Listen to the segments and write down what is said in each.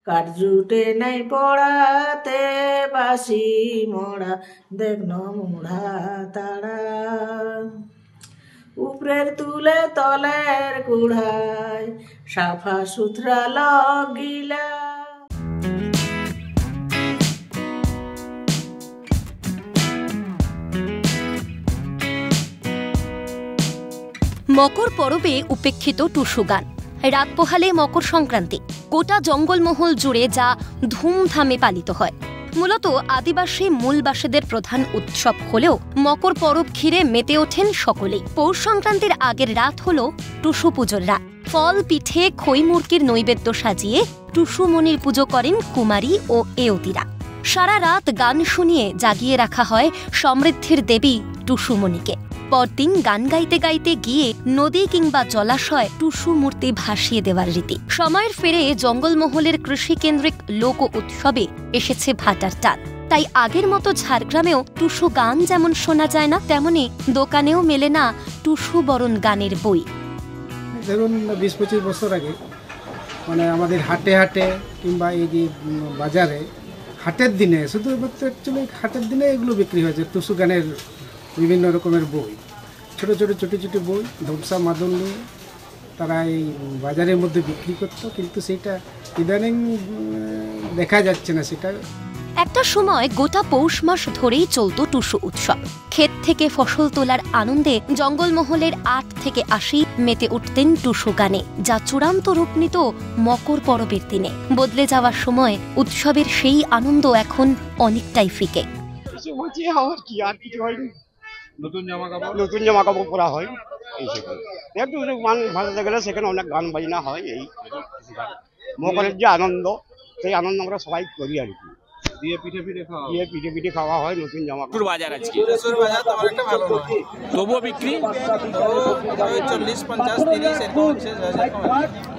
কাঠ জুটে নাই পড়াতে বাসি মোড়া দেখন মুড়া তারা উপরের তুলে তলের কুড়ায় সাফা সুথরা লগিলা। মকর পরবে উপেক্ষিত টুসু গান। রাত পোহালে মকর সংক্রান্তি গোটা জঙ্গলমহল জুড়ে যা ধুমধামে পালিত হয়। মূলত আদিবাসী মূলবাসীদের প্রধান উৎসব হলেও মকর পরব ঘিরে মেতে ওঠেন সকলেই। পৌষ সংক্রান্তির আগের রাত হল টুসু পুজোর রাত। ফল পিঠে খই মুরগির নৈবেদ্য সাজিয়ে টুসু মনির পুজো করেন কুমারী ও এয়তিরা। সারা রাত গান শুনিয়ে জাগিয়ে রাখা হয় সমৃদ্ধির দেবী টুসুমণিকে। পরদিন গান গাইতে গাইতে গিয়ে নদী কিংবা জলাশয় টুসু মূর্তি ভাসিয়ে দেওয়ার রীতি। সময়ের ফেরে জঙ্গলমহলের কৃষিকেন্দ্রিক লোক উৎসবে এসেছে ভাটার টান। তাই আগের মতো ঝাড়গ্রামেও টুসু গান যেমন শোনা যায় না, তেমনি দোকানেও মেলে না টুসু বরণ গানের বই। ধরুন 20-25 বছর আগে মানে আমাদের হাটে হাটে কিংবা এই যে বাজারে হাটের দিনে শুধুমাত্র অ্যাকচুয়ালি হাটের দিনে এগুলো বিক্রি হয়েছে। টুসু গানের বিভিন্ন রকমের বই, ছোট ছোট ছোটো ছোটো বই ধূপসা মাদল নিয়ে তারা এই বাজারের মধ্যে বিক্রি করত, কিন্তু সেটা ইদানিং দেখা যাচ্ছে না। সেটা একটা সময় গোটা পৌষ মাস ধরেই চলত টুসু উৎসব। ক্ষেত থেকে ফসল তোলার আনন্দে জঙ্গলমহলের 8 থেকে 80 মেতে উঠতেন টুসু গানে, যা চূড়ান্ত রূপ নিত মকর পরবের দিনে। বদলে যাওয়ার সময় উৎসবের সেই আনন্দ এখন অনেকটাই ফিকে। নতুন জামা কাপড় পরা হয়, এই একটু মানুষ ভাসাতে গেলে সেখানে অনেক গান বাজনা হয়। এই মকরের যে আনন্দ, সেই আনন্দ আমরা সবাই করি আর কি। দিয়ে পিঠে পিঠে খাওয়া হয়। নতুন জামা কাপড় বাজার আজকে তবুও বিক্রি 40-50-30 এরকম হচ্ছে।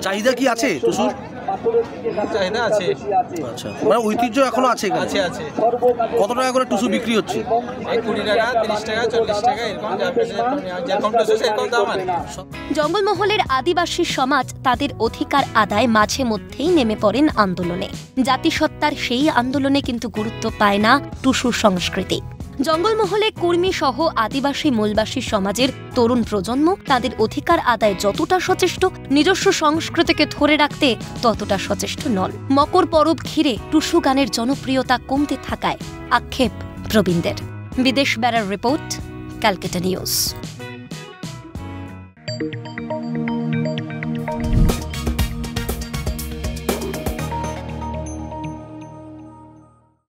চাহিদা কি আছে টুসুর? চাহিদা আছে। আচ্ছা, মানে ঐতিহ্য এখনো আছে? আছে আছে। কত টাকা করে টুসু বিক্রি হচ্ছে? 20 টাকা, 30 টাকা, 40 টাকা এরকম, যেরকম টুসু সেরকম দাম আর। জঙ্গলমহলের আদিবাসী সমাজ তাদের অধিকার আদায় মাঝে মধ্যেই নেমে পড়েন আন্দোলনে। জাতিসত্তার সেই আন্দোলনে কিন্তু গুরুত্ব পায় না টুসু সংস্কৃতি। জঙ্গলমহলে কুর্মী সহ আদিবাসী মূলবাসী সমাজের তরুণ প্রজন্ম তাদের অধিকার আদায় যতটা সচেষ্ট, নিজস্ব সংস্কৃতিকে ধরে রাখতে ততটা সচেষ্ট নন। মকর পরব ঘিরে টুসু গানের জনপ্রিয়তা কমতে থাকায় আক্ষেপ প্রবীণদের। বিদেশ বেড়ার রিপোর্ট, ক্যালকাটা নিউজ।